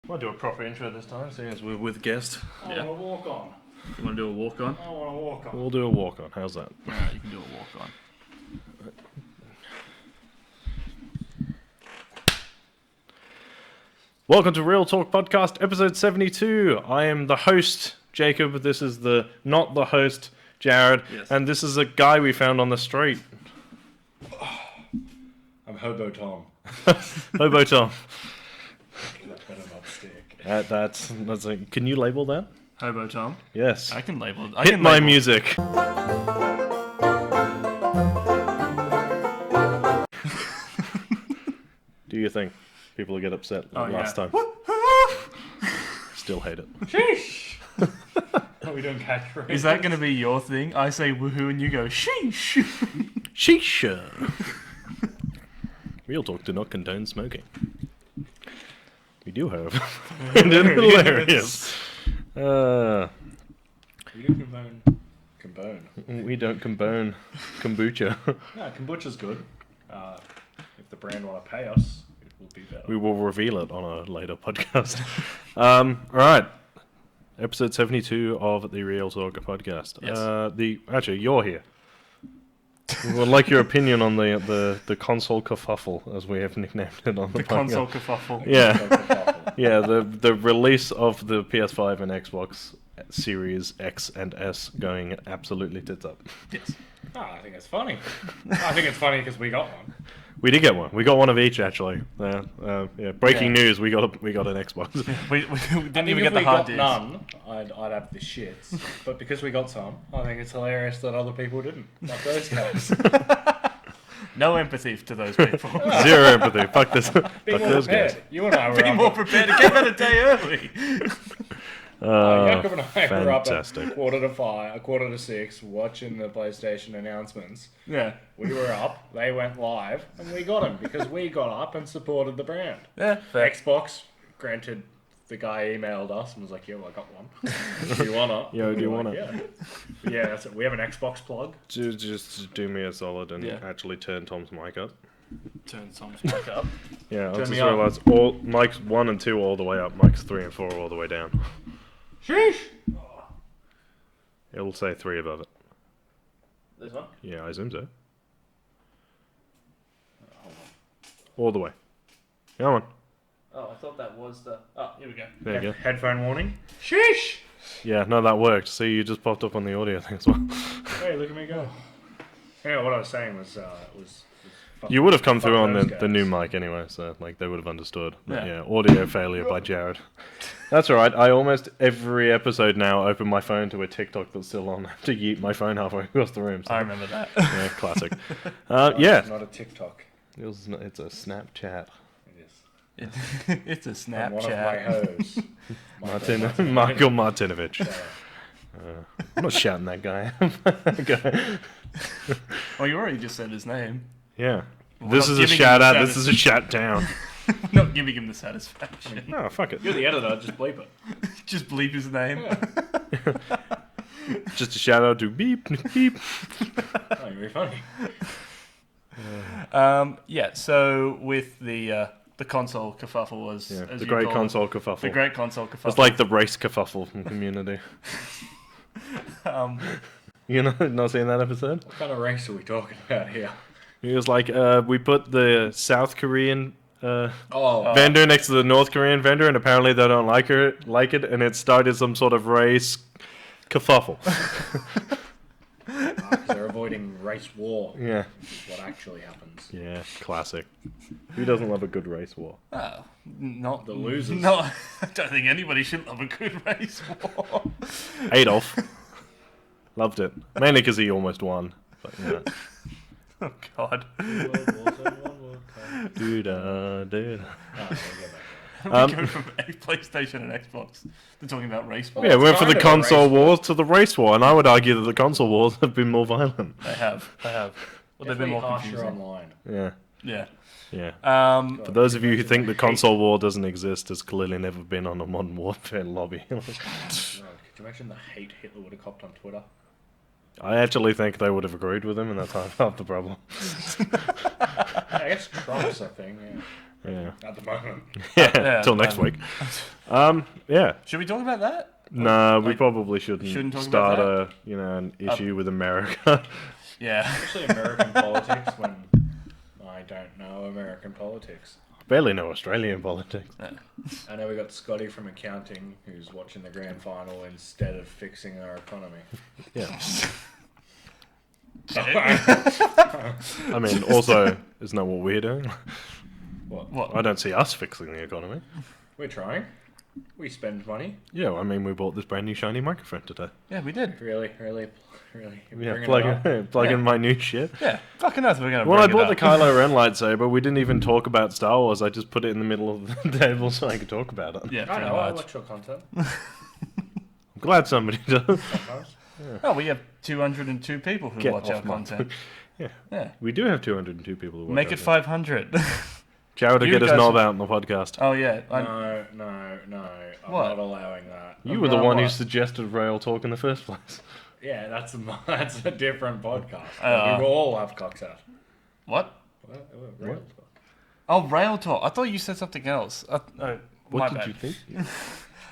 I'll do a proper intro this time, seeing as we're with guest. I want to walk on. You want to do a walk on? I want to walk on. We'll do a walk on. How's that? Alright, you can do a walk on. Welcome to Real Talk Podcast, episode 72. I am the host, Jacob. This is not the host, Jared. Yes. And this is a guy we found on the street. I'm Hobo Tom. Hobo Tom. That better not stick. That's can you label that? Hobo Tom. Yes. I can label. Hit my music. Do you think people will get upset like last time? Still hate it. Sheesh! Are we doing catchphrases? Is that going to be your thing? I say woohoo and you go sheesh. Shisha. Real Talk do not condone smoking. We do, however. And it's hilarious. We don't condone. We don't condone kombucha. No, kombucha's good. If the brand want to pay us, it will be better. We will reveal it on a later podcast. Alright. Episode 72 of the Real Talk podcast. Yes. Actually, you're here. We would like your opinion on the console kerfuffle, as we have nicknamed it on the podcast. Console kerfuffle. Yeah. Yeah, the release of the PS5 and Xbox Series X and S going absolutely tits up. Yes. I think it's funny. I think it's funny because we got one. We did get one. We got one of each, actually. Breaking news: we got an Xbox. We didn't even get the hard disk. None, I'd have the shits. But because we got some, I think it's hilarious that other people didn't. Like those guys. No empathy to those people. Zero empathy. Fuck this. Fuck Be more those prepared. guys. You and I were Be up more at- prepared to get that a day early. Jacob and I were up Fantastic. at 5:45, 6, watching the PlayStation announcements. Yeah. We were up, they went live, and we got them because we got up and supported the brand. Yeah. Fair. Xbox, granted, the guy emailed us and was like, "Yo, I got one. Do you wanna?" Yo, do you We were wanna? like, Yeah. Yeah, that's it. We have an Xbox plug. Just do me a solid and Yeah. actually turn Tom's mic up. Turn some mic up. Yeah, I Turn just me up. realised all mics 1 and 2 all the way up, mics 3 and 4 all the way down. Sheesh. It'll say 3 above it. This one. Yeah, I assume so. All the way. Come on. Oh, I thought that was the. Oh, here we go. There you go. Headphone warning. Sheesh. Yeah, no, that worked. See, you just popped up on the audio thing as well. Hey, look at me go. Yeah, what I was saying was You would have come through on those the new guys. mic anyway, so like they would have understood. But Yeah. yeah, audio failure by Jared. That's alright. I almost every episode now open my phone to a TikTok that's still on. I have to yeet my phone halfway across the room. So. I remember that. Yeah, classic. It's Yeah, not a TikTok. it's a Snapchat. It is. It's a I'm one of my Snapchat. hoes. Michael Martinovich. Shut up. I'm not shouting that guy. Well, you already just said his name. Yeah. We're This not is a giving him shout the out. This is a satis- shout down. Not giving him the satisfaction. No, fuck it. You're the editor. Just bleep it. Just bleep his name. Just a shout out to beep beep. Oh, you're very funny. Yeah, so with the console kerfuffle was Yeah, as the you great call it, console kerfuffle. the great console kerfuffle. It's like the race kerfuffle from Community. um, You know, not seeing that episode? What kind of race are we talking about here? He was like, we put the South Korean Oh, vendor next to the North Korean vendor, and apparently they don't like it, and it started some sort of race kerfuffle. they're avoiding race war. Yeah, Which is what actually happens. yeah, classic. Who doesn't love a good race war? not The losers. No, I don't think anybody should love a good race war. Adolf loved it, mainly because he almost won. But you know. Oh God. Doo-da. We go from a PlayStation and Xbox to talking about race war. Yeah, we went from the kind of a console race war. wars to the race war, and I would argue that the console wars have been more violent. They have. Well, they've been more harsher confusing. online. Yeah, Yeah. yeah. For those of you who think the console war doesn't exist, has clearly never been on a modern warfare lobby. No, could you imagine the hate Hitler would have copped on Twitter? I actually think they would have agreed with him, and that's half the problem. I guess Trump's a thing, Yeah. at the moment. Yeah, Yeah, till next week. Yeah. Should we talk about that? No, we Like, probably shouldn't, shouldn't talk start about an issue with America. Yeah. Especially American politics when I don't know American politics. Barely know Australian politics. I know we got Scotty from accounting who's watching the grand final instead of fixing our economy. Yeah. What? I mean, also, isn't that what we're doing? What? I don't see us fixing the economy. We're trying. We spend money. Yeah, I mean, we bought this brand new shiny microphone today. Yeah, we did. Really. Yeah, Bringing it up. plug in my new shit. Yeah. Fucking earth, we're gonna. When I bring bought the it up. Kylo Ren lightsaber, we didn't even talk about Star Wars. I just put it in the middle of the table so I could talk about it. Yeah, I pretty know. I much. watch your content. I'm glad somebody does. Sometimes. Oh, we have 202 people who Get watch our off my- content. Yeah, Yeah. we do have 202 people who watch Make our it show. 500. Jared will You get his guys- knob out on the podcast. Oh yeah. No. I'm What? not allowing that. You were the About one who what? suggested rail talk in the first place. Yeah, that's a different podcast. Uh, we will all have cocks out. What? What? Real talk. Oh, rail talk. I thought you said something else. My What did bad. you think?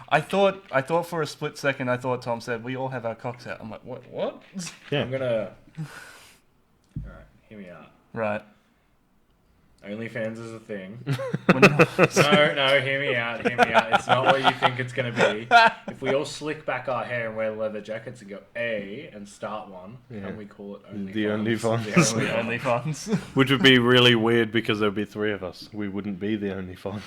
I thought for a split second, I thought Tom said we all have our cocks out. I'm like, what? What? Yeah. I'm gonna. Alright, hear me out. Right. OnlyFans is a thing. We're not- No, hear me out. It's not what you think it's gonna be. If we all slick back our hair and wear leather jackets and go and start one, Yeah. and we call it OnlyFans. The OnlyFans. The the OnlyFans. only funds. Which would be really weird because there'd be three of us. We wouldn't be the only fun.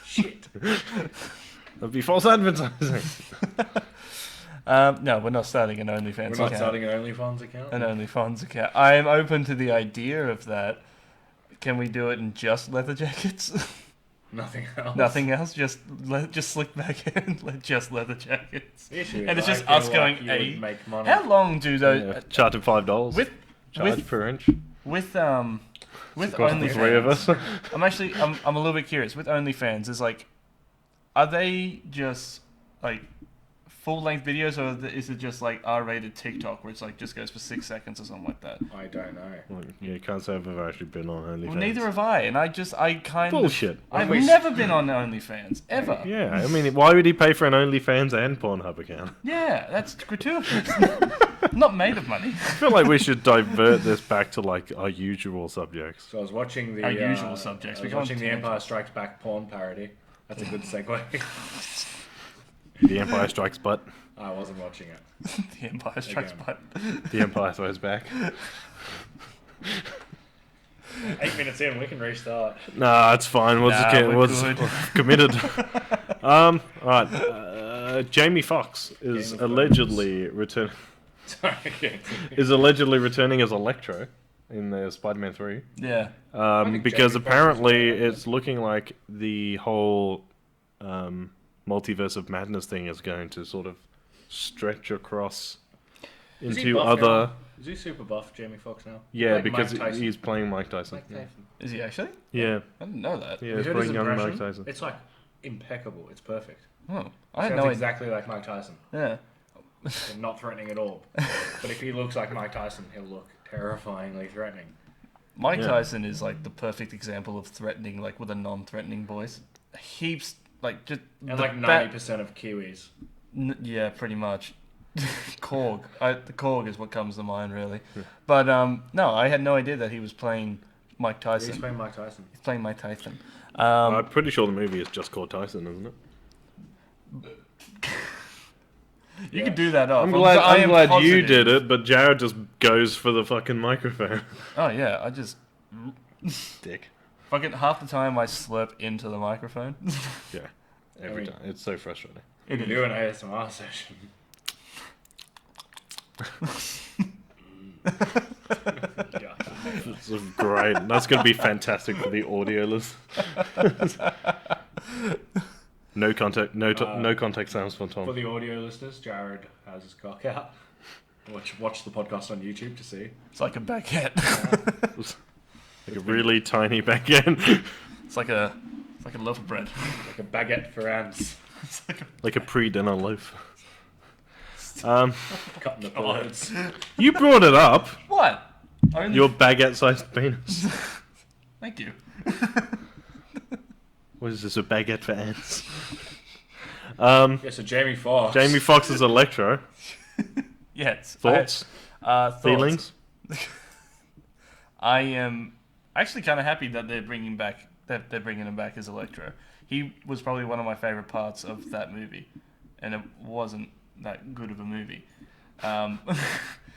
Shit. That'd be false advertising. No, we're not starting an OnlyFans We're account. not starting an OnlyFans account. An OnlyFans account. I am open to the idea of that. Can we do it in just leather jackets? Nothing else. Nothing else. Just slick back hair and just leather jackets. The issue is And it's I just feel us like going, you "Hey, would make money. How long do those Yeah, charge at $5. with Charge with per inch. with Cost the three of OnlyFans? us. I'm a little bit curious. With OnlyFans, is like, are they just like full length videos, or is it just like R-rated TikTok where it's like just goes for 6 seconds or something like that? I don't know. Well, you can't say I've ever actually been on OnlyFans. Well, neither have I, and I kind Bullshit. of I've Wait. never been on OnlyFans ever. Yeah, I mean, why would he pay for an OnlyFans and Pornhub account? Yeah, that's gratuitous. Not made of money. I feel like we should divert this back to like our usual subjects. So I was watching the Our usual subjects. I We was go on watching the tangents. Empire Strikes Back porn parody. That's a good segue. The Empire Strikes Butt. I wasn't watching it. The Empire Strikes Again. Back. The Empire Throws Back. 8 minutes in, we can restart. Nah, it's fine. We'll just Nah, get we're we're good. committed. Alright. Jamie Foxx is Game of allegedly returning. Sorry. Is allegedly returning as Electro in the Spider-Man 3. Yeah. think Because Jamie Foxx apparently is gonna it's looking like the whole multiverse of madness thing is going to sort of stretch across Is he into buff other. now? Is he super buff, Jamie Foxx now? Yeah, Like because Mike Tyson. he's playing Mike Tyson. Mike Tyson. Is he actually? Yeah, I didn't know that. yeah, You he's heard his playing young Mike impression? Tyson. It's like impeccable. It's perfect. Oh, I had Sounds no idea. exactly like Mike Tyson. Yeah. And not threatening at all. But if he looks like Mike Tyson, he'll look terrifyingly threatening. Mike Yeah. Tyson is like the perfect example of threatening, like with a non-threatening voice. Heaps, like just And the like bat- 90% of Kiwis. yeah, pretty much. Korg. The Korg is what comes to mind, really. But no, I had no idea that he was playing Mike Tyson. He's playing Mike Tyson. He's playing Mike Tyson. I'm pretty sure the movie is just called Tyson, isn't it? You can do that up. I'm glad. I I'm am glad you positive. did it, but Jared just goes for the fucking microphone. Oh yeah, I just Dick. fucking half the time I slurp into the microphone. Yeah, every mean- time. It's so frustrating. You can do an ASMR session. Yeah. It's great. That's going to be fantastic for the audio list. No contact. No contact sounds from For Tom. the audio listeners, Jared has his cock out. Watch the podcast on YouTube to see. It's like a baguette. Like a really tiny back end. It's like a loaf of bread. Like a baguette for ants. It's like a, Like a pre-dinner loaf. Cutting the birds. You brought it up. what? Only Your baguette-sized penis. Thank you. What is this, a baguette for ants? Yeah, so Jamie Foxx. Jamie Foxx is Electro. Yes. Thoughts? Thoughts. Feelings? I am actually kind of happy that they're bringing him back as Electro. He was probably one of my favorite parts of that movie, and it wasn't that good of a movie. It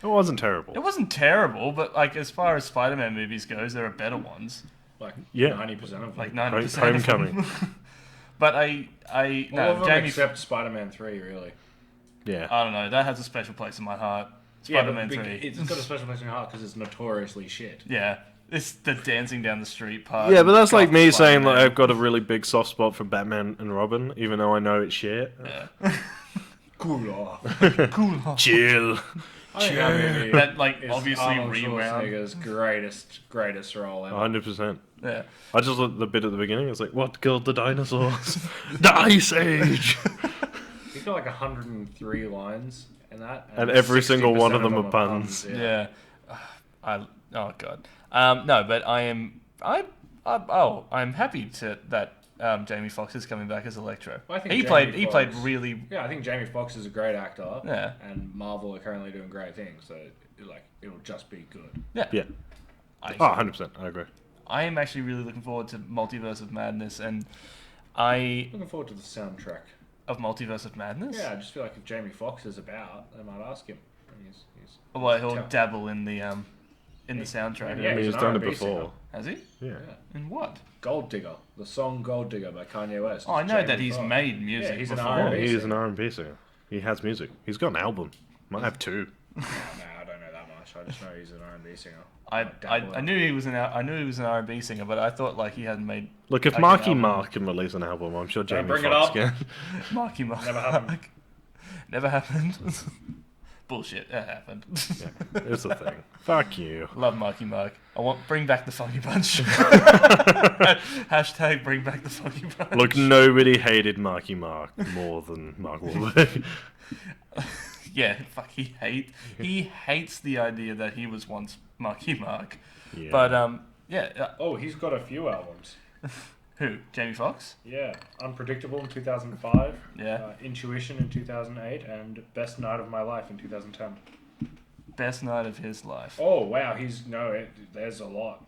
wasn't terrible. It wasn't terrible, but like as far as Spider-Man movies goes, there are better ones. Like Yeah. 90% of them. Like 90% Homecoming. of them. But All of them Jamie. except Spider-Man 3, really. Yeah. I don't know. That has a special place in my heart. Spider-Man 3. It's got a special place in your heart because it's notoriously shit. Yeah, it's the dancing down the street part. Yeah, but that's like God, me saying that Spider-Man. I've got a really big soft spot for Batman and Robin, even though I know it's shit. Yeah. Cool. Cool. Chill. I think that movie That, like, is obviously Arnold rewound. Schwarzenegger's greatest role ever. 100%. Yeah. I just looked at the bit at the beginning. It's like, what killed the dinosaurs? The Ice Age. He's got like 103 lines in that, And every single 60% one of them are puns. Yeah. Oh god. No, but I'm happy that Jamie Foxx is coming back as Electro. Well, I think he Jamie played Foxx- really. Yeah, I think Jamie Foxx is a great actor. Yeah. And Marvel are currently doing great things, so it'll just be good. Yeah. Yeah. I, Oh, 100%. I agree. I am actually really looking forward to Multiverse of Madness, and I Looking forward to the soundtrack. of Multiverse of Madness. Yeah, I just feel like if Jamie Foxx is about, they might ask him. And he's Well, he'll tough. dabble in the soundtrack. Yeah, I mean, he's he's an done it R&B before. singer. Has he? Yeah. Yeah. In what? Gold Digger, the song Gold Digger by Kanye West. Oh, I is know that Jamie he's Foxx. made music Yeah, he's an before. Oh, R&B he is an singer. R&B singer. He has music. He's got an album. Might have two. Oh, no, I don't know that much. I just know he's an R&B singer. I knew he was an R&B singer, but I thought like he hadn't made Look, if like, an Marky album. Mark can release an album, I'm sure Jamie bring it Foxx up. can. Marky Mark. Never happened. Never happened. Bullshit. It happened. Yeah, it's a thing. Fuck you. Love Marky Mark. Bring back the Funky Bunch. Hashtag bring back the Funky Bunch. Look, nobody hated Marky Mark more than Mark Wahlberg. Yeah, fuck. He hates the idea that he was once Marky Mark. Yeah. But yeah. Oh, he's got a few albums. Who? Jamie Foxx? Yeah, Unpredictable in 2005. Yeah. Intuition in 2008, and Best Night of My Life in 2010. Best night of his life. Oh wow, there's a lot.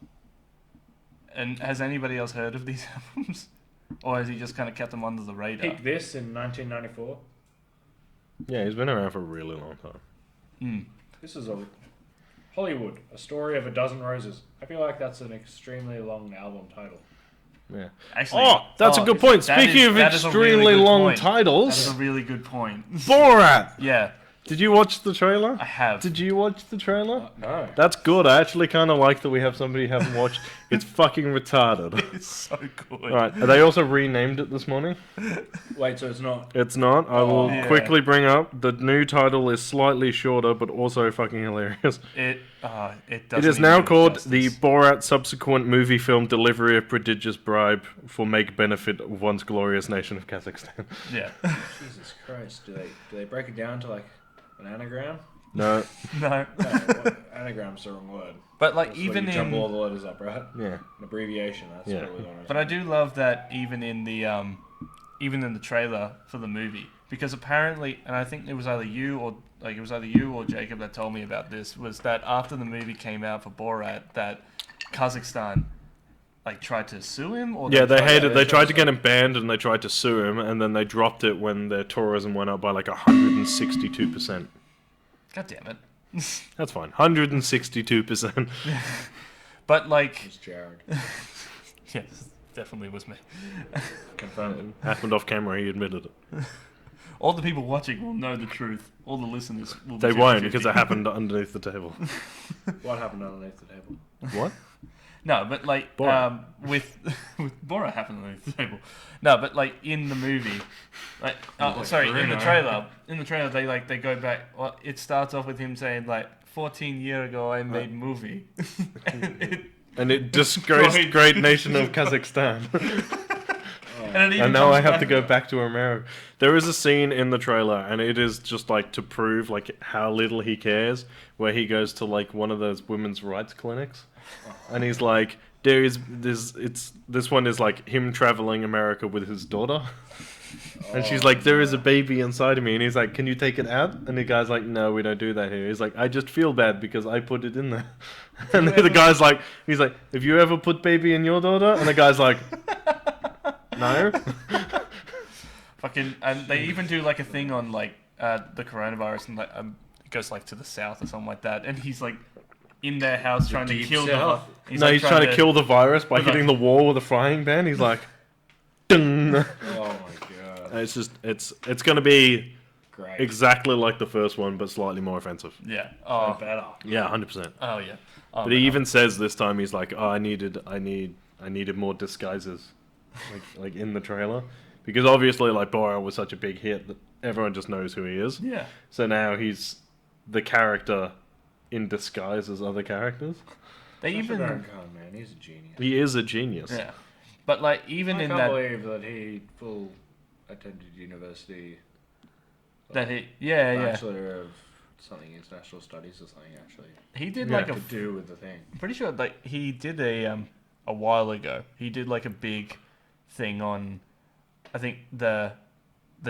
And has anybody else heard of these albums? Or has he just kind of kept them under the radar? Peak This in 1994. Yeah, he's been around for a really long time. Mm. This is Hollywood, A Story of a Dozen Roses. I feel like that's an extremely long album title. Yeah. Actually, Oh, that's a good point. Speaking of that is a extremely really good long point. titles, That is a really good point. Borat. Yeah, Did you watch the trailer? I have. Did you watch the trailer? No. That's good. I actually kind of like that we have somebody who haven't watched. It's fucking retarded. It's so good. Right, they also renamed it this morning. Wait, so it's not. It's not. I will Yeah. quickly bring up the new title is slightly shorter, but also fucking hilarious. It It doesn't is even now do it called justice. the Borat subsequent movie film delivery of prodigious bribe for make benefit of once glorious nation of Kazakhstan. Yeah. Jesus Christ, do they break it down to like an anagram? No, No. No, what, anagram's the wrong word. But like That's where even you jumble all in the letters up, right? yeah, An abbreviation. That's Yeah. what we want. but I do love that even in the trailer for the movie, because apparently, and I think it was either you or Jacob that told me about this, was that after the movie came out for Borat, that Kazakhstan like tried to sue him, or yeah. They tried hated. to- They tried to get him banned, and they tried to sue him, and then they dropped it when their tourism went up by like 162%. God damn it. That's fine. 162%. But like, It's Jared. yes, definitely was me. Confirmed. Happened off camera. He admitted it. All the people watching will know the truth. All the listeners will. They be won't 50-50. because it happened underneath the table. What happened underneath the table? What? No, but like Borat. with Borat happened underneath the table. No, but like in the movie, like sorry, in the trailer they go back. Well, it starts off with him saying like 14 years ago I made movie, And it disgraced great nation of Kazakhstan. and, it even And now comes I have to go back to America. There is a scene in the trailer, and it is just like to prove like how little he cares, where he goes to like one of those women's rights clinics, and he's like, This one is like him traveling America with his daughter. And she's like, there is a baby inside of me. And he's like, can you take it out? And the guy's like, no, we don't do that here. He's like, I just feel bad because I put it in there. And the guy's like, he's like, have you ever put baby in your daughter? And the guy's like, no. Fucking, and they even do like a thing on like the coronavirus, and like it goes like to the south or something like that, and he's like in their house trying to kill south. the. He's trying to kill the virus by hitting the wall with a frying pan. He's like, ding. Oh my god! It's just it's gonna be Great. exactly like the first one, but slightly more offensive. Yeah. Oh, Oh. better. Yeah, 100%. Oh yeah. Oh, But he even says this time he's like, oh, I needed more disguises, like in the trailer, because obviously like Borat was such a big hit that everyone just knows who he is. Yeah. So now he's the character in disguise as other characters. They Sacha even. Baron Cohen, man, he's a genius. He is a genius. Yeah. But like even I in can't that. believe that he full attended university. That he. Yeah, yeah. Bachelor of something international studies or something. Actually, He did Yeah. like a. to do with the thing. I'm pretty sure like he did a while ago. He did like a big thing on, I think the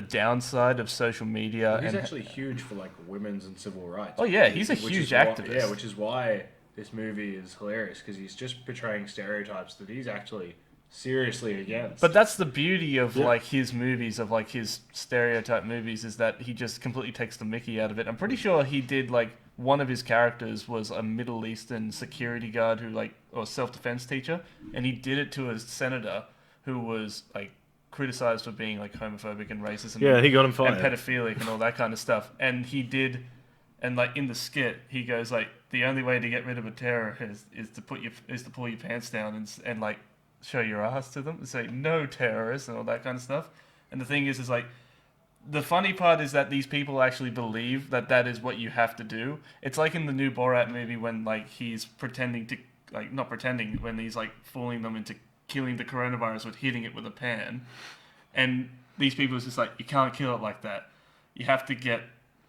downside of social media. He's and actually huge for like women's and civil rights. Oh, yeah, he's a Which huge is why- activist. Yeah, which is why this movie is hilarious, because he's just portraying stereotypes that he's actually seriously against. But that's the beauty of Yeah. like his movies, of like his stereotype movies, is that he just completely takes the mickey out of it. I'm pretty sure he did like one of his characters was a Middle Eastern security guard who like, or self-defense teacher, and he did it to a senator who was like criticized for being like homophobic and racist and, Yeah, he got him and fired. pedophilic and all that kind of stuff. And he did, and like in the skit, he goes like, the only way to get rid of a terrorist is to pull your pants down and like show your ass to them and say no terrorists and all that kind of stuff. And the thing is like, the funny part is that these people actually believe that that is what you have to do. It's like in the new Borat movie when like he's pretending to, like not pretending, when he's like fooling them into killing the coronavirus with hitting it with a pan. And these people is just like, you can't kill it like that. You have to get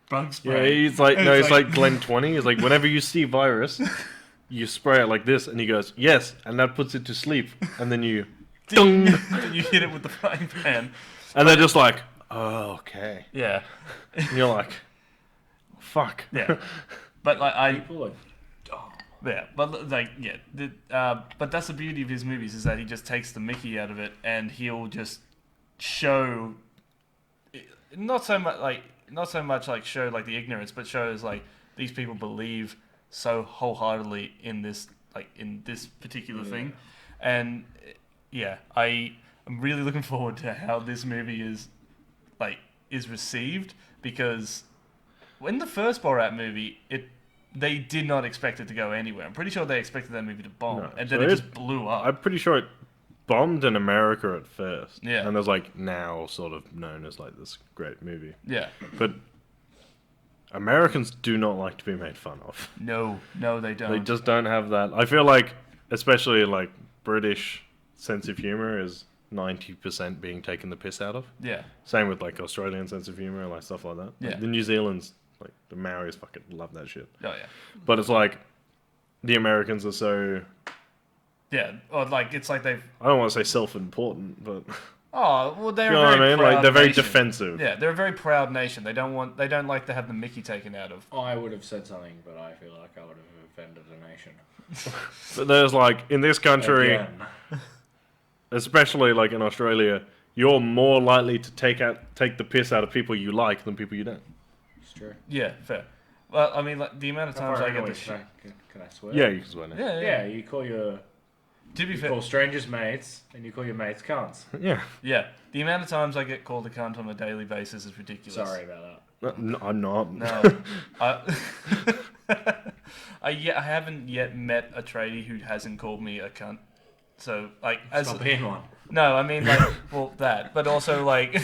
bug Yeah, spray. he's like, And no, it's it's like Glen 20. He's like, whenever you see virus, you spray it like this, and he goes, yes, and that puts it to sleep, and then you, ding, You hit it with the frying pan. and they're just like, oh, okay. Yeah. And you're like, fuck. Yeah. But like people are dumb. yeah, but like yeah, but that's the beauty of his movies, is that he just takes the mickey out of it, and he'll just show not so much like show like the ignorance, but shows like these people believe so wholeheartedly in this particular thing. And yeah, I'm really looking forward to how this movie is received, because in the first Borat movie, they did not expect it to go anywhere. I'm pretty sure they expected that movie to bomb, No. and So then it it- just blew up. I'm pretty sure it bombed in America at first. Yeah. And there's like now sort of known as like this great movie. Yeah. But Americans do not like to be made fun of. No, they don't. They just don't have that. I feel like, especially like British sense of humor is 90% being taken the piss out of. Yeah. Same with like Australian sense of humor and like stuff like that. Like, Yeah. the New Zealand's like the Maoris fucking love that shit. Oh yeah. But it's like the Americans are so, Yeah. Or like it's like they've. I don't want to say self-important, but Oh well, they're you know a what very I mean? proud Like they're very nation. defensive. Yeah, they're a very proud nation. They don't like to have the Mickey taken out of. I would have said something, but I feel like I would have offended a nation. But there's like in this country, Again. especially like in Australia, you're more likely to take the piss out of people you like than people you don't. It's true. Yeah, fair. Well, I mean, like the amount of times I get the Can shit. can I swear? Yeah, you can swear now. Yeah, yeah. Yeah, you call To be you fair, call strangers mates, and you call your mates cunts. Yeah. yeah, the amount of times I get called a cunt on a daily basis is ridiculous. Sorry about that. No, I'm not. No, I haven't yet met a tradie who hasn't called me a cunt. So like, Stop being one. no, I mean like, well that, but also like,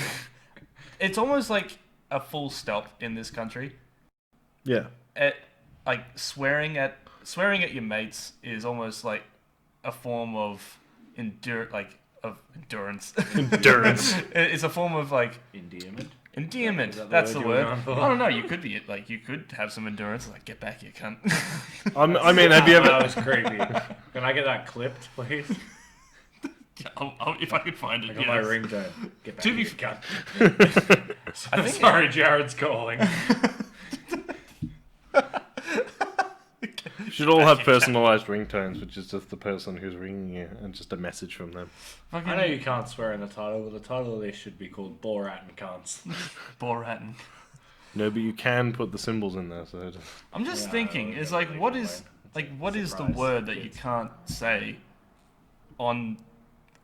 it's almost like a full stop in this country. Yeah. Like swearing at your mates is almost like a form of endurance. Endurance. It's a form of like Endearment. Endearment. Is that the That's word the you were word. going for? I don't know. You could be like you could have some endurance. Like get back, you cunt. I mean, have you That ever? was creepy. Can I get that clipped, please? If I could find it. I got my ringtone. Get back To here, be you cunt. I think Sorry, Jared's calling. You should all have personalized ringtones, which is just the person who's ringing you and just a message from them. fucking I know you can't swear in the title, but the title of this should be called Borat and Cunts. Borat. No, but you can put the symbols in there, so. I'm just Yeah, thinking, I is don't like really what get is away. what is the Surprise word that you kids. can't say on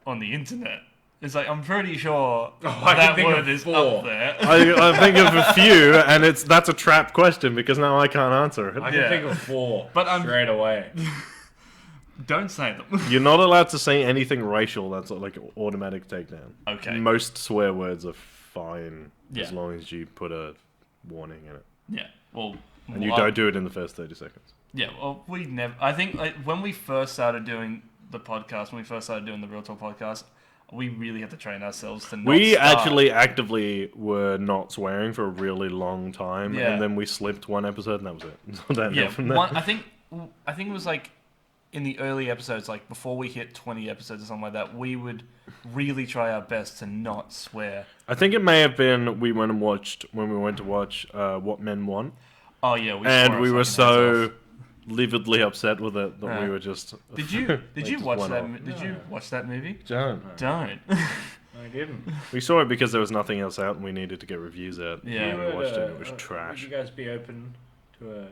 the internet? It's like I'm pretty sure I can that think word of is 4. up there. I think of a few, and that's a trap question because now I can't answer I it. can Yeah. think of 4 But I'm- straight away. Don't say them. You're not allowed to say anything racial. That's like an automatic takedown. Okay. Most swear words are fine as Yeah. long as you put a warning in it, Yeah. Well. and you well, don't do it in the first 30 seconds. Yeah. Well, we never. I think like when we first started doing the podcast, when we first started doing the Real Talk podcast, we really had to train ourselves to not We start. actually actively were not swearing for a really long time, Yeah. and then we slipped one episode, and that was it. So then Yeah. from there. I think it was like in the early episodes, like before we hit 20 episodes or something like that, we would really try our best to not swear. I think it may have been we went to watch What Men Want, Oh yeah, we and swore we our were fucking heads so lividly upset with it that we Yeah. were just. off. Did you like, you just watch went that? off. Did you watch that movie? Don't. Don't. I didn't. We saw it because there was nothing else out, and we needed to get reviews out. Yeah. And we watched it. And it was Would trash. you guys be open to a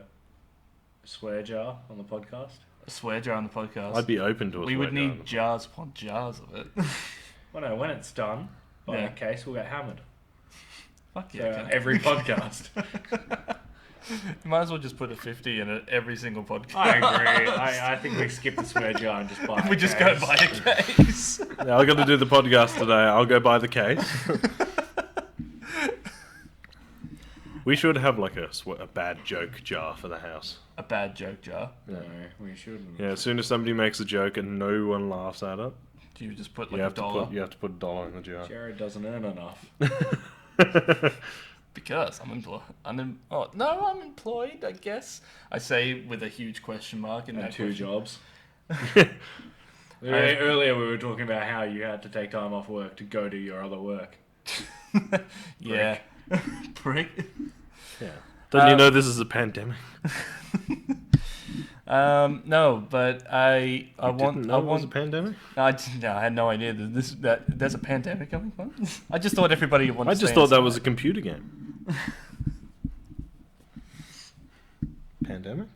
swear jar on the podcast? A swear jar on the podcast. I'd be open to it. we would need jars upon jars of it. Well, no, when it's done, by Yeah. that case, we'll get hammered. Fuck So, yeah. every podcast. You might as well just put a 50 in it every single podcast. I agree. I think we skip the swear jar and just buy a we just case. go buy a case. Yeah, I got to do the podcast today. I'll go buy the case. We should have like a bad joke jar for the house. A bad joke jar. No, we shouldn't. Yeah, as soon as somebody makes a joke and no one laughs at it, Do you just put you like a have to dollar? put $1 in the jar. Jared doesn't earn enough. Because I'm employed. Oh no, I'm employed. I guess I say with a huge question mark in And that 2 question. jobs. Earlier we were talking about how you had to take time off work to go do your other work. Yeah, prick. Yeah. Don't you know this is a pandemic? No, but I Didn't know it was a pandemic? No, I had no idea that there's a pandemic coming from. I just thought everybody wanted. I to just stay thought that was a inside. computer game. Pandemic?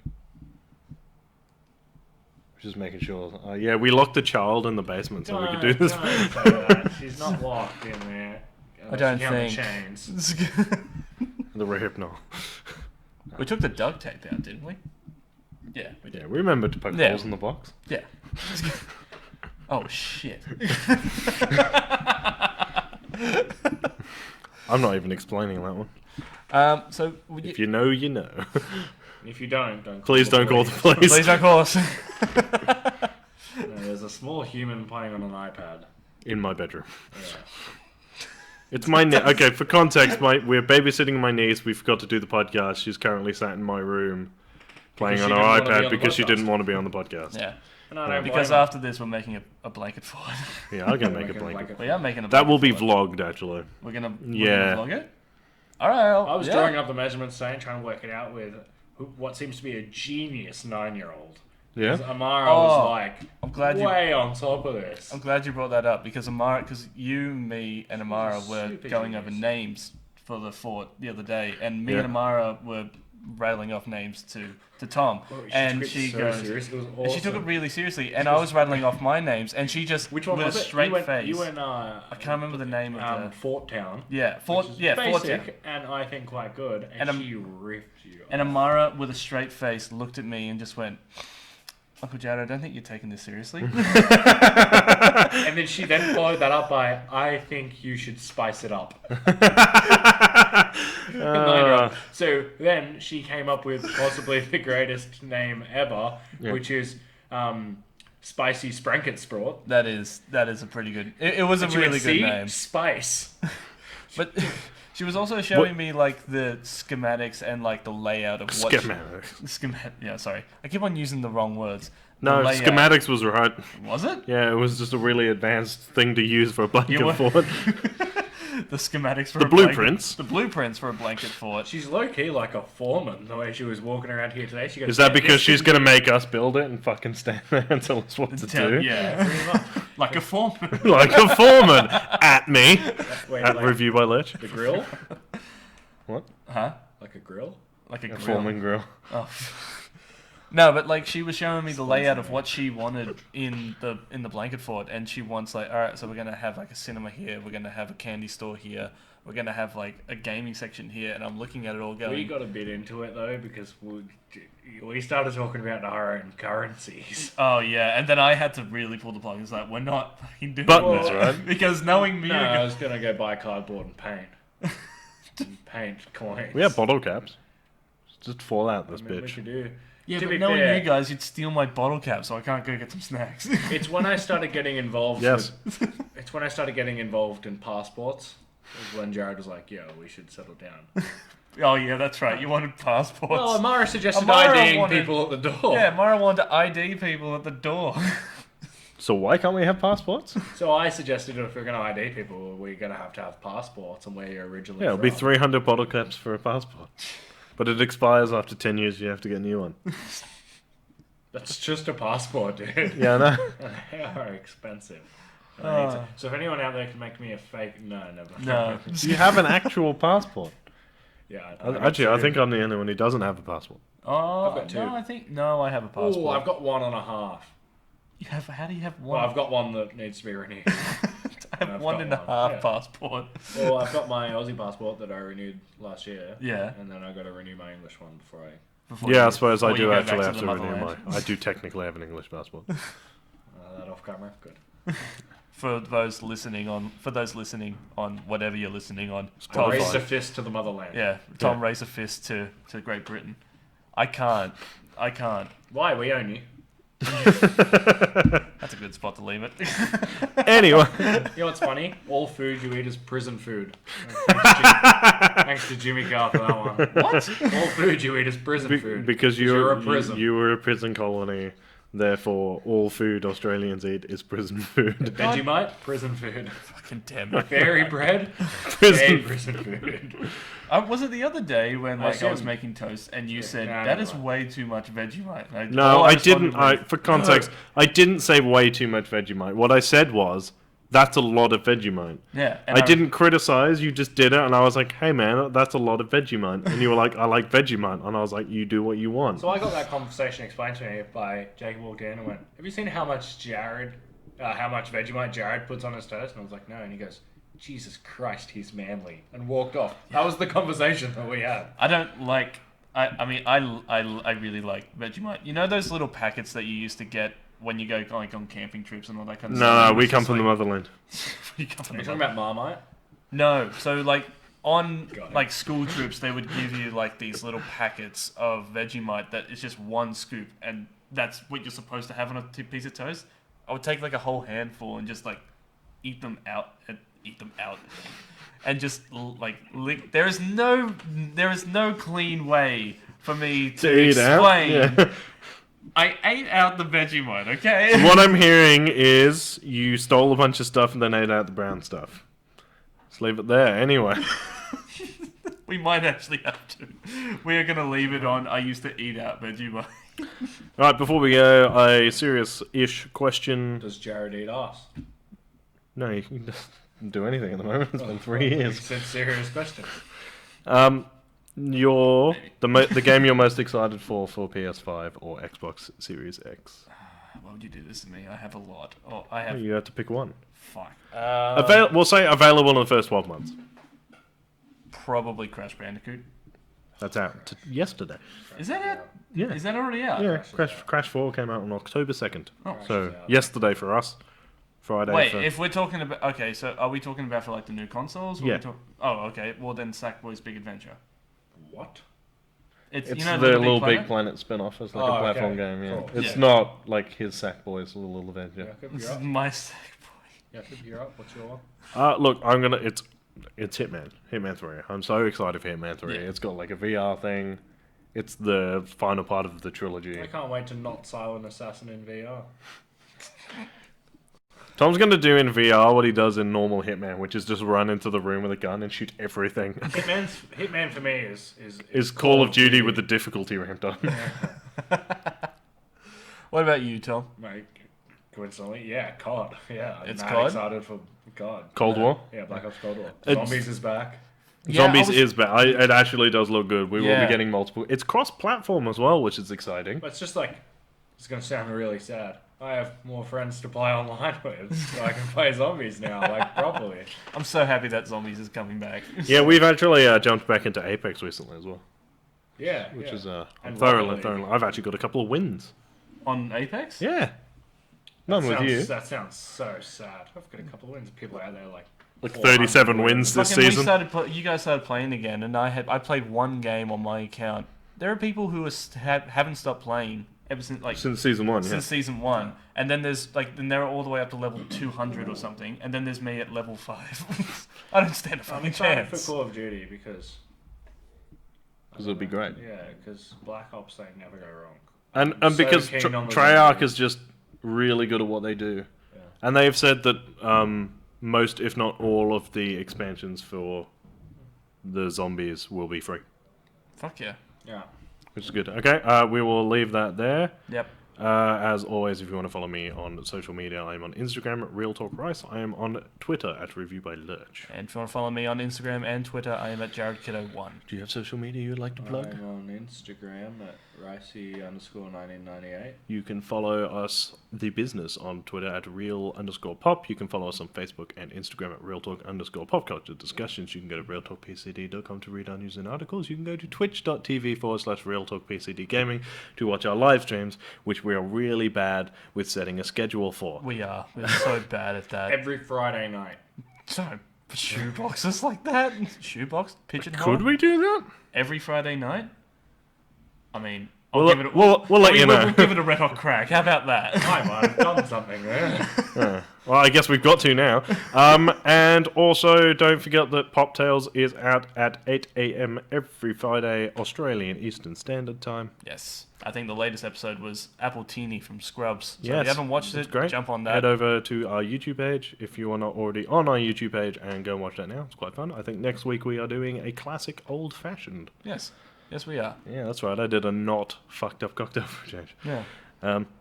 Just making sure. Yeah, we locked a child in the basement so we could do this. Don't say that. She's not locked in there. I don't She can't be think. chains. The rehypnol. We took the duct tape out, didn't we? Yeah, we did. Yeah, we remembered to poke Yeah. holes in the box. Yeah. Oh shit. I'm not even explaining that one. So would If you know, you know. If you don't call Please the don't call the police. police. please don't call us. No, there's a small human playing on an iPad. In my bedroom. Yeah. It's my okay. For context, we're babysitting my niece. We forgot to do the podcast. She's currently sat in my room playing Because on she her didn't wanna be iPad on the because she podcast. didn't want to be on the podcast. Yeah. And I don't Because blame her. after this, we're making a blanket for it. Yeah, I'm gonna make a Making blanket. We are making a. That will be blanket for it. vlogged actually. We're gonna Yeah. vlog it. All right. I was yeah. drawing up the measurements today and trying to work it out with what seems to be a genius 9-year-old. Yeah. Amara Oh, was like I'm glad you. way on top of this. I'm glad you brought that up because you, me, and Amara were Super going over genius. names for the fort the other day, and me Yeah. and Amara were rattling off names to Tom, Oh, and took it she so goes, serious. It was and she took it awesome. really seriously, and I was rattling off my names, and she just Which one with was a it? straight you went, face. You went, I can't remember the name of the. Fort Town. Yeah, Which is Fort Town. basic and I think quite good. And, And she ripped you. And Amara, with a straight face, looked at me and just went, "Uncle Jared, I don't think you're taking this seriously." And then she then followed that up by, "I think you should spice it up." So then she came up with possibly the greatest name ever, Yeah. which is Spicy Spranketspraut. That is a pretty good. It was a And she went, really good "See? name. Spice. But she was also showing me like the schematics and like the layout of what. Schematics. Yeah, sorry. I keep on using the wrong words. No, The layout. schematics was right. Was it? Yeah, it was just a really advanced thing to use for a blanket were- fort. The schematics for The a blanket- blueprints. The blueprints for a blanket fort. She's low key like a foreman the way she was walking around here today. She goes, Is that "Yeah, because this she's is- going to make us build it and fucking stand there and tell us what to do? Yeah, pretty much. Like a foreman. Like a foreman. At me. Wait, At like Review by Lurch. the grill? What? Huh? Like a grill? Like a A grill. foreman grill. Oh. No, but like she was showing me the layout of what she wanted in the blanket fort, and she wants like, all right, so we're gonna have like a cinema here, we're gonna have a candy store here, we're gonna have like a gaming section here, and I'm looking at it all going. We got a bit into it though because we started talking about our own currencies. Oh yeah, and then I had to really pull the plug. It's like we're not fucking doing Buttons, that. right? Because knowing me, No, I was gonna go buy cardboard and paint. And paint coins. We have bottle caps. Just fall out this I mean, we bitch. could do. yeah, to but be knowing fair- you guys, you'd steal my bottle cap, so I can't go get some snacks. It's when I started getting involved. Yes. It's when I started getting involved in passports. Was when Jared was like, "Yo, we should settle down." Oh yeah, that's right. You wanted passports. Well, Amara suggested Amara IDing wanted- people at the door. Yeah, Mara wanted to ID people at the door. So why can't we have passports? So I suggested if we're going to ID people, we're going to have passports and where you're originally Yeah, it'll from. be 300 bottle caps for a passport. But it expires after 10 years, you have to get a new one. That's just a passport, dude. Yeah, I know. They are expensive. Ah. So if anyone out there can make me a fake... No, never. No. Do you have an actual passport? Yeah. Actually, I think I'm the only one who doesn't have a passport. Oh, I've got two. No, I have a passport. Oh, I've got 1.5. You have? How do you have Well, one? I've got one that needs to be renewed. I have I've one got and a one, half yeah. passport. Well, I've got my Aussie passport that I renewed last year. Yeah. And then I got to renew my English one before I... Before Yeah, I you- suppose I before you do go actually back have the to renew my... motherland. I do technically have an English passport. that off camera. Good. For those listening on whatever you're listening on, I Tom, raised a fist to the motherland. yeah, Tom raised a fist to Great Britain. I can't. Why? We own you. That's a good spot to leave it. Anyway. You know what's funny? All food you eat is prison food. Thanks to Jimmy Carr for that one. What? All food you eat is prison food. Because you're a prison. You were a prison colony. Therefore, all food Australians eat is prison food. Vegemite, prison food. Fucking damn it. Fairy bread, Prison prison food. Was it the other day when I was assume- making toast and you said no, that no, is no. way too much Vegemite? No, I responded didn't. with, For context, I didn't say way too much Vegemite. What I said was, that's a lot of Vegemite. Yeah, I didn't criticize, you just did it, and I was like, hey man, that's a lot of Vegemite. And you were like, I like Vegemite. And I was like, you do what you want. So I got that conversation explained to me by Jacob walked in and went, "Have you seen how much Vegemite Jared puts on his toast?" And I was like, "No." And he goes, "Jesus Christ, he's manly," and walked off. That was the conversation that we had. I don't like. I mean, I really like Vegemite. You know those little packets that you used to get when you go like on camping trips and all that kind of stuff. No, we It's come just from the like- motherland. we come from Are you the talking about Marmite? No, so like on Got it. like school trips, they would give you like these little packets of Vegemite that is just one scoop, and that's what you're supposed to have on a piece of toast. I would take like a whole handful and just like eat them out, and just like lick. There is no clean way for me to eat out? explain. Yeah. I ate out the Vegemite, okay? What I'm hearing is you stole a bunch of stuff and then ate out the brown stuff. Let's leave it there. Anyway. We might actually have to. We are going to leave it on. I used to eat out Vegemite. Alright, before we go, a serious-ish question. Does Jared eat ass? No, you can just do anything at the moment. It's been 3 years. It's a serious question. The game you're most excited for PS5 or Xbox Series X? Why would you do this to me? I have a lot. Oh, I have. You have to pick one. Fuck. We'll say available in the first 12 months. Probably Crash Bandicoot. That's out yesterday. Is that it? Yeah. Is that already out? Yeah, Crash 4 came out on October 2nd. Oh. So, yesterday for us. Friday Wait, for... if we're talking about... Okay, so are we talking about for like the new consoles? Or are we Yeah. Oh, okay. Well, then Sackboy's Big Adventure. What? It's, It's you know, the Little Big Planet spin-off. It's like Oh, a platform okay. game, yeah. Cool. It's Yeah. not like his Sackboy's Little Adventure. Jacob, This you're is up. my Sackboy. Jacob, you're up. What's your one? Look, It's Hitman. Hitman 3. I'm so excited for Hitman 3. Yeah. It's got like a VR thing. It's the final part of the trilogy. I can't wait to not Silent Assassin in VR. Tom's going to do in VR what he does in normal Hitman, which is just run into the room with a gun and shoot everything. Hitman for me is Call of Duty with the difficulty ramped up. What about you, Tom? Mate, coincidentally, yeah, COD. Yeah, I'm It's mad COD? excited for COD. Cold War? Yeah, Black Ops Cold War. It's- Zombies is back. Yeah, Zombies I was- is bad. It actually does look good. We will Yeah. be getting multiple. It's cross-platform as well, which is exciting. But it's just like, it's going to sound really sad. I have more friends to play online with, so I can play zombies now, like, properly. I'm so happy that Zombies is coming back. Yeah, we've actually jumped back into Apex recently as well, Yeah, which is And thoroughly. Rocket League. I've actually got a couple of wins. On Apex? Yeah, none with you. That sounds so sad. I've got a couple of wins. People out there like 37 wins this Fucking, season. you guys started playing again, and I played one game on my account. There are people who haven't stopped playing ever since Since season 1, yeah. since season 1, and then then they're all the way up to level 200 or something, and then there's me at level 5. I don't stand a I'm fucking excited for chance. Call of Duty because Because it'd be great. yeah, because Black Ops they never go wrong. And I'm so because keen on the Treyarch zombies. is just really good at what they do. Yeah. And they've said that most, if not all, of the expansions for the zombies will be free, Fuck yeah. Yeah. which is good. Okay, we will leave that there. Yep. As always, if you want to follow me on social media, I am on Instagram at Real Talk Rice. I am on Twitter at Review by Lurch. And if you want to follow me on Instagram and Twitter, I am at JaredKiddo1. Do you have social media you'd like to plug? I'm on Instagram at Ricey_1998. You can follow us, the business, on Twitter at real_pop. You can follow us on Facebook and Instagram at realtalk_pop culture discussions. You can go to realtalkpcd.com to read our news and articles. You can go to twitch.tv/realtalkpcd gaming to watch our live streams, which we are really bad with setting a schedule for. We're so bad at that. Every Friday night. So, shoe boxes like that? Shoebox? Pigeonhole? Could we do that? Every Friday night? I mean, We'll give it a, let you know. We'll give it a red hot crack. How about that? I might have done something there. Well, I guess we've got to now. And also, don't forget that Pop Tales is out at 8 a.m. every Friday, Australian Eastern Standard Time. Yes. I think the latest episode was Apple Teeny from Scrubs. So Yes, if you haven't watched it's it, great. jump on that. Head over to our YouTube page if you are not already on our YouTube page and go and watch that now. It's quite fun. I think next week we are doing a classic old-fashioned. Yes. Yes, we are. Yeah, that's right. I did a not fucked up cocktail for a change. Yeah.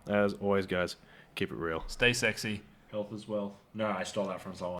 As always, guys, keep it real. Stay sexy. Health as well. No, I stole that from someone.